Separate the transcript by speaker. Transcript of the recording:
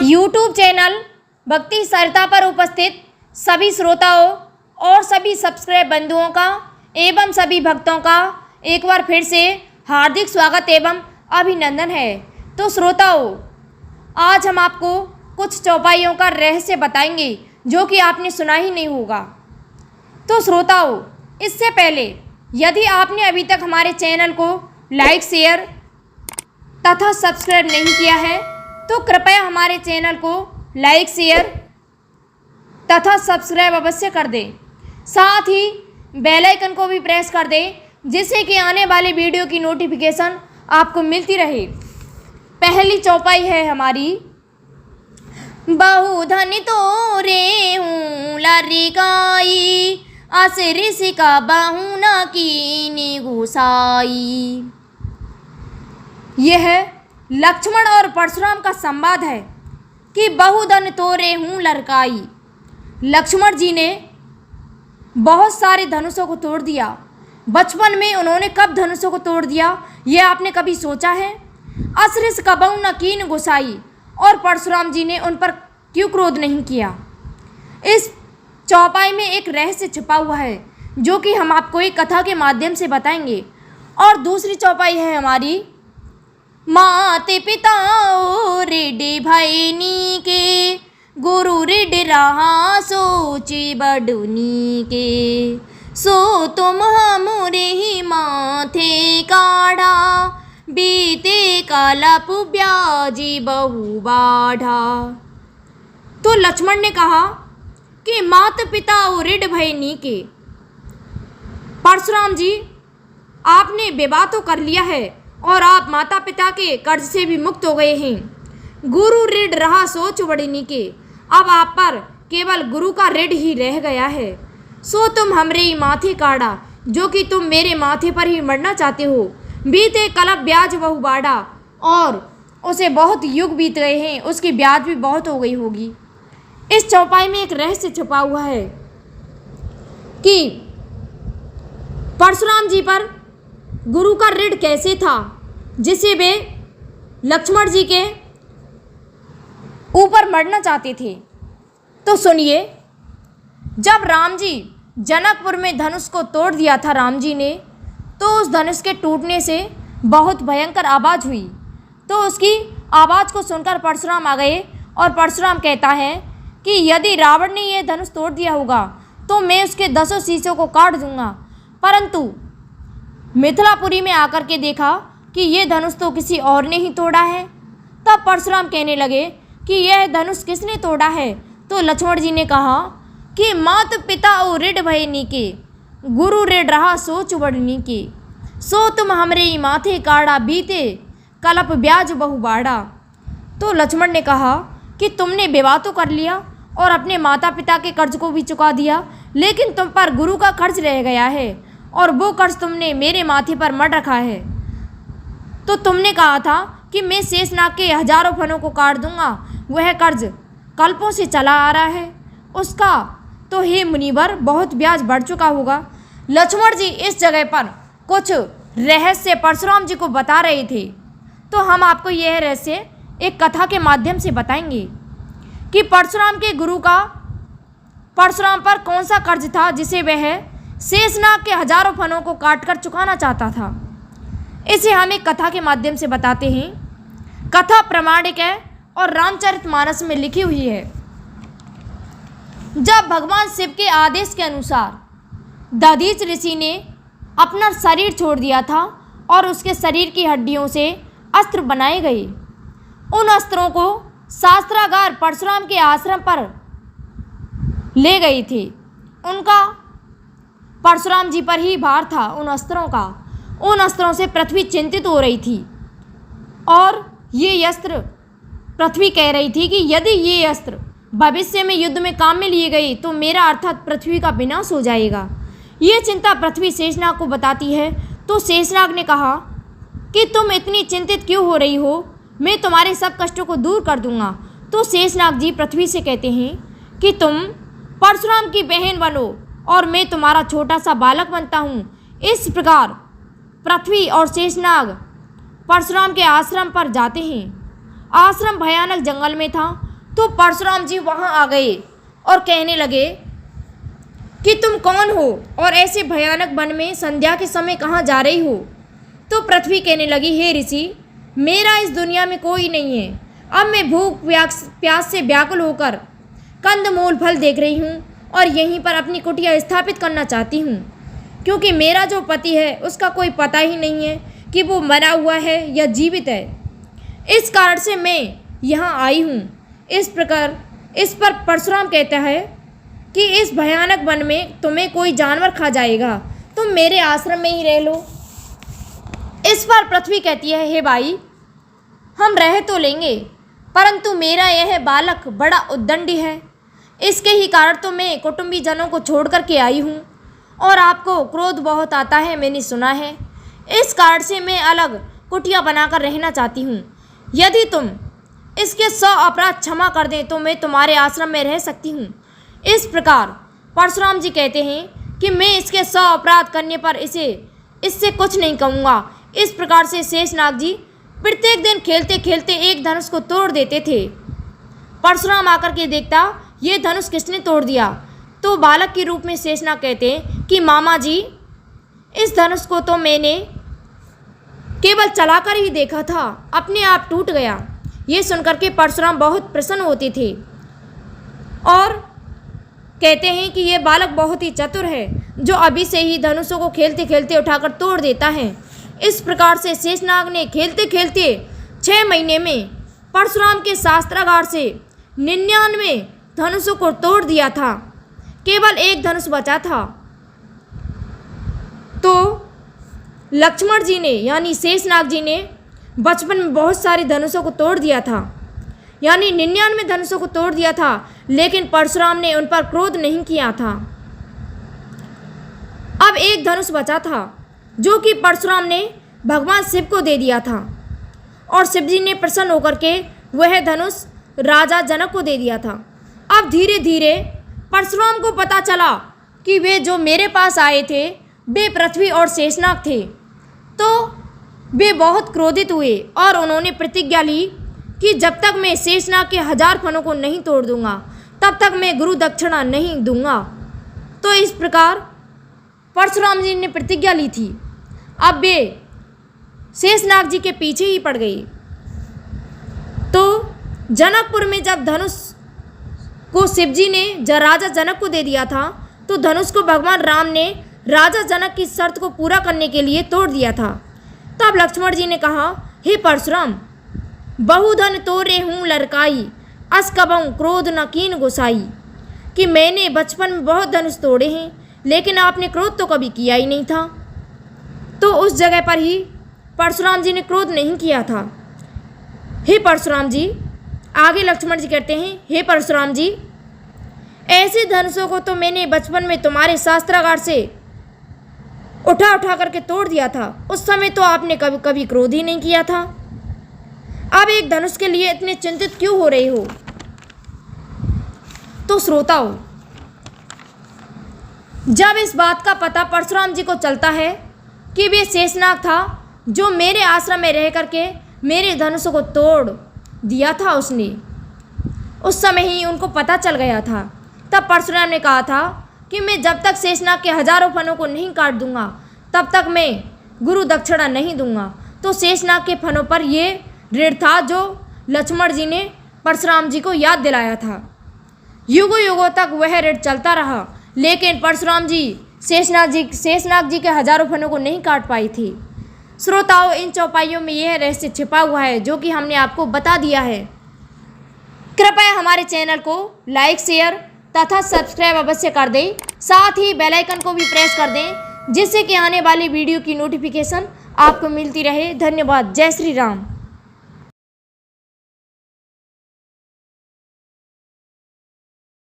Speaker 1: YouTube channel भक्ति सरिता पर उपस्थित सभी श्रोताओं और सभी सब्सक्राइब बंधुओं का एवं सभी भक्तों का एक बार फिर से हार्दिक स्वागत एवं अभिनंदन है। तो श्रोताओं, आज हम आपको कुछ चौपाइयों का रहस्य बताएंगे जो कि आपने सुना ही नहीं होगा। तो श्रोताओं, इससे पहले यदि आपने अभी तक हमारे चैनल को लाइक, शेयर तथा सब्सक्राइब नहीं किया है तो कृपया हमारे चैनल को लाइक, शेयर तथा सब्सक्राइब अवश्य कर दें। साथ ही बेल आइकन को भी प्रेस कर दें जिससे कि आने वाले वीडियो की नोटिफिकेशन आपको मिलती रहे। पहली चौपाई है हमारी, बहुधन तोरे हूँ लरिकाई, आशीष का बाहु न कीनी गुसाई। यह लक्ष्मण और परशुराम का संवाद है कि बहुधन तोरे हूँ लरकाई। लक्ष्मण जी ने बहुत सारे धनुषों को तोड़ दिया। बचपन में उन्होंने कब धनुषों को तोड़ दिया, यह आपने कभी सोचा है? आशीष का बाहु न कीन गुसाई, और परशुराम जी ने उन पर क्यों क्रोध नहीं किया? इस चौपाई में एक रहस्य छिपा हुआ है जो कि हम आपको एक कथा के माध्यम से बताएंगे। और दूसरी चौपाई है हमारी, माते पिता रिडे भैनी के, गुरु रिड रहा सोची बडुनी के, सो तुम हमरे ही माथे काढ़ा, बीते कलप ब्याजी बहु बाढ़ा। तो लक्ष्मण ने कहा कि माता पिता रिड भैनी के, परशुराम जी आपने विवाह तो कर लिया है और आप माता पिता के कर्ज से भी मुक्त हो गए हैं। गुरु ऋण रहा सोच बड़नी के, अब आप पर केवल गुरु का ऋण ही रह गया है। सो तुम हमरे ही माथे काढ़ा, जो कि तुम मेरे माथे पर ही मरना चाहते हो। बीते कलप ब्याज बहु बाढ़ा, और उसे बहुत युग बीत गए हैं, उसकी ब्याज भी बहुत हो गई होगी। इस चौपाई में एक रहस्य छुपा हुआ है कि परशुराम जी पर गुरु का ऋण कैसे था जिसे वे लक्ष्मण जी के ऊपर मरना चाहते थे। तो सुनिए, जब राम जी जनकपुर में धनुष को तोड़ दिया था राम जी ने, तो उस धनुष के टूटने से बहुत भयंकर आवाज़ हुई। तो उसकी आवाज़ को सुनकर परशुराम आ गए और परशुराम कहता है कि यदि रावण ने यह धनुष तोड़ दिया होगा तो मैं उसके 10 शीशों को काट दूंगा। परंतु मिथिलापुरी में आकर के देखा कि यह धनुष तो किसी और ने ही तोड़ा है। तब परशुराम कहने लगे कि यह धनुष किसने तोड़ा है? तो लक्ष्मण जी ने कहा कि मात पिता ओ ऋड भयनी के, गुरु ऋण रहा सोच बड़नी के, सो तुम हमरे ही माथे काढ़ा, बीते कलप ब्याज बहु बाढ़ा। तो लक्ष्मण ने कहा कि तुमने विवाह तो कर लिया और अपने माता पिता के कर्ज को भी चुका दिया, लेकिन तुम पर गुरु का कर्ज रह गया है और वो कर्ज तुमने मेरे माथे पर मढ़ रखा है। तो तुमने कहा था कि मैं शेषनाग के हजारों फनों को काट दूंगा। वह कर्ज कल्पों से चला आ रहा है, उसका तो हे मुनिवर बहुत ब्याज बढ़ चुका होगा। लक्ष्मण जी इस जगह पर कुछ रहस्य परशुराम जी को बता रहे थे। तो हम आपको यह रहस्य एक कथा के माध्यम से बताएंगे कि परशुराम के गुरु का परशुराम पर कौन सा कर्ज था जिसे वह शेषनाग के हजारों फनों को काटकर चुकाना चाहता था। इसे हम एक कथा के माध्यम से बताते हैं। कथा प्रामाणिक है और रामचरितमानस में लिखी हुई है। जब भगवान शिव के आदेश के अनुसार दधीच ऋषि ने अपना शरीर छोड़ दिया था और उसके शरीर की हड्डियों से अस्त्र बनाए गए, उन अस्त्रों को शास्त्रागार परशुराम के आश्रम पर ले गई थी। उनका परशुराम जी पर ही भार था उन अस्त्रों का। उन अस्त्रों से पृथ्वी चिंतित हो रही थी और ये अस्त्र पृथ्वी कह रही थी कि यदि ये अस्त्र भविष्य में युद्ध में काम में लिए गए तो मेरा अर्थात पृथ्वी का विनाश हो जाएगा। ये चिंता पृथ्वी शेषनाग को बताती है। तो शेषनाग ने कहा कि तुम इतनी चिंतित क्यों हो रही हो, मैं तुम्हारे सब कष्टों को दूर कर दूंगा। तो शेषनाग जी पृथ्वी से कहते हैं कि तुम परशुराम की बहन बनो और मैं तुम्हारा छोटा सा बालक बनता हूँ। इस प्रकार पृथ्वी और शेषनाग परशुराम के आश्रम पर जाते हैं। आश्रम भयानक जंगल में था तो परशुराम जी वहाँ आ गए और कहने लगे कि तुम कौन हो और ऐसे भयानक वन में संध्या के समय कहाँ जा रही हो। तो पृथ्वी कहने लगी, हे ऋषि, मेरा इस दुनिया में कोई नहीं है। अब मैं भूख प्यास से व्याकुल होकर कंदमूल फल देख रही हूँ और यहीं पर अपनी कुटिया स्थापित करना चाहती हूँ, क्योंकि मेरा जो पति है उसका कोई पता ही नहीं है कि वो मरा हुआ है या जीवित है। इस कारण से मैं यहाँ आई हूँ। इस पर परशुराम कहता है कि इस भयानक वन में तुम्हें कोई जानवर खा जाएगा, तुम मेरे आश्रम में ही रह लो। इस पर पृथ्वी कहती है, हे भाई, हम रह तो लेंगे, परंतु मेरा यह बालक बड़ा उद्दंडी है। इसके ही कारण तो मैं कुटुंबी जनों को छोड़ कर के आई हूँ और आपको क्रोध बहुत आता है, मैंने सुना है। इस कारण से मैं अलग कुटिया बनाकर रहना चाहती हूँ। यदि तुम इसके 100 अपराध क्षमा कर दें तो मैं तुम्हारे आश्रम में रह सकती हूँ। इस प्रकार परशुराम जी कहते हैं कि मैं इसके 100 अपराध करने पर इससे कुछ नहीं कहूँगा। इस प्रकार से शेषनाग जी प्रत्येक दिन खेलते खेलते एक धनुष को तोड़ देते थे। परशुराम आकर के देखता, ये धनुष किसने तोड़ दिया। तो बालक के रूप में शेषनाग कहते हैं कि मामा जी, इस धनुष को तो मैंने केवल चलाकर ही देखा था, अपने आप टूट गया। ये सुनकर के परशुराम बहुत प्रसन्न होते थे और कहते हैं कि ये बालक बहुत ही चतुर है, जो अभी से ही धनुषों को खेलते खेलते उठाकर तोड़ देता है। इस प्रकार से शेषनाग ने खेलते खेलते 6 महीने में परशुराम के शास्त्रागार से 99 धनुषों को तोड़ दिया था। केवल एक धनुष बचा था। तो लक्ष्मण जी ने यानी शेषनाग जी ने बचपन में बहुत सारे धनुषों को तोड़ दिया था, यानी 99 धनुषों को तोड़ दिया था, लेकिन परशुराम ने उन पर क्रोध नहीं किया था। अब एक धनुष बचा था जो कि परशुराम ने भगवान शिव को दे दिया था और शिव जी ने प्रसन्न होकर के वह धनुष राजा जनक को दे दिया था। अब धीरे धीरे परशुराम को पता चला कि वे जो मेरे पास आए थे वे पृथ्वी और शेषनाग थे, तो वे बहुत क्रोधित हुए और उन्होंने प्रतिज्ञा ली कि जब तक मैं शेषनाग के 1000 फनों को नहीं तोड़ दूंगा तब तक मैं गुरु दक्षिणा नहीं दूंगा। तो इस प्रकार परशुराम जी ने प्रतिज्ञा ली थी। अब वे शेषनाग जी के पीछे ही पड़ गई। तो जनकपुर में जब धनुष को शिव जी ने राजा जनक को दे दिया था, तो धनुष को भगवान राम ने राजा जनक की शर्त को पूरा करने के लिए तोड़ दिया था। तब लक्ष्मण जी ने कहा, हे परशुराम, बहुधन तोरे हूँ लड़काई, अस कबहूँ क्रोध न कीन गोसाई, कि मैंने बचपन में बहुत धनुष तोड़े हैं लेकिन आपने क्रोध तो कभी किया ही नहीं था। तो उस जगह पर ही परशुराम जी ने क्रोध नहीं किया था। हे परशुराम जी, आगे लक्ष्मण जी कहते हैं, हे परशुराम जी, ऐसे धनुषों को तो मैंने बचपन में तुम्हारे शास्त्रागार से उठा उठा करके तोड़ दिया था। उस समय तो आपने कभी कभी क्रोध ही नहीं किया था। अब एक धनुष के लिए इतने चिंतित क्यों हो रहे हो। तो श्रोताओं, जब इस बात का पता परशुराम जी को चलता है कि वे शेषनाग था जो मेरे आश्रम में रह करके मेरे धनुषों को तोड़ दिया था, उसने उस समय ही उनको पता चल गया था। तब परशुराम ने कहा था कि मैं जब तक शेषनाग के 1000 फनों को नहीं काट दूंगा तब तक मैं गुरु दक्षिणा नहीं दूंगा। तो शेषनाग के फनों पर ये ऋण था जो लक्ष्मण जी ने परशुराम जी को याद दिलाया था। युगों युगों तक वह ऋण चलता रहा, लेकिन परशुराम जी शेषनाग जी के 1000 फनों को नहीं काट पाई थी। श्रोताओं, इन चौपाइयों में यह रहस्य छिपा हुआ है जो कि हमने आपको बता दिया है। कृपया हमारे चैनल को लाइक, शेयर तथा सब्सक्राइब अवश्य कर दें। साथ ही बेल आइकन को भी प्रेस कर दें, जिससे कि आने वाली वीडियो की नोटिफिकेशन आपको मिलती रहे। धन्यवाद। जय श्री राम।